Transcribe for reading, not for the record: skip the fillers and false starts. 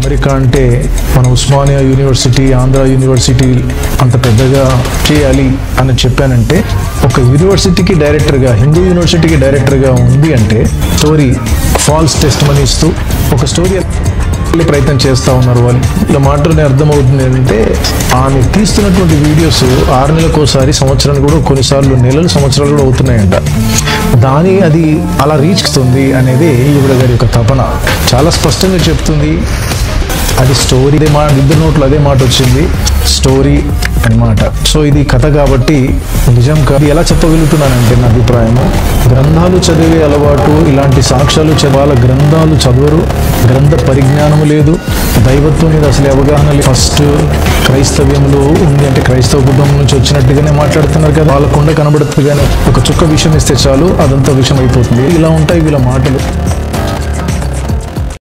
America అంటే మన Osmania university, Andhra university అంత పెద్దగా చేయాలి అని చెప్పానంటే, ఒక యూనివర్సిటీకి డైరెక్టర్గా, హిందూ యూనివర్సిటీకి డైరెక్టర్గా ఉంది అంటే స్టోరీ ఫాల్స్ టెస్ట్ మనీ ఇస్తూ ఒక స్టోరీ ప్రయత్నం చేస్తూ ఉన్నారు వాళ్ళు. ఇలా మాటలోనే అర్థమవుతుంది అంటే ఆమె తీస్తున్నటువంటి వీడియోస్ 6 నెలలకోసారి, సంవత్సరానికి కూడా కొన్నిసార్లు నెలలు, సంవత్సరాలు కూడా అవుతున్నాయంట. అది అలా రీచ్ అవుతుంది అనేది ఈవిడ గారి యొక్క తపన. చాలా స్పష్టంగా చెప్తుంది. అది స్టోరీ, ఇద్దరు నోట్లో అదే మాట వచ్చింది, స్టోరీ అనమాట. సో ఇది కథ కాబట్టి నిజం కాదు. ఎలా చెప్పగలుగుతున్నానంటే, నా అభిప్రాయము, గ్రంథాలు చదివే అలవాటు, ఇలాంటి సాక్ష్యాలు వాళ్ళ గ్రంథాలు చదవరు, గ్రంథ పరిజ్ఞానము లేదు, దైవత్వం మీద అసలు అవగాహన లేదు. ఫస్ట్ క్రైస్తవ్యంలో ఉంది అంటే క్రైస్తవ కుటుంబం నుంచి వచ్చినట్టుగానే మాట్లాడుతున్నారు కదా, వాళ్ళ కుండ కనబడుతుంది కానీ ఒక చుక్క విషయం ఇస్తే చాలు అదంతా విషయం అయిపోతుంది. ఇలా ఉంటాయి వీళ్ళ మాటలు.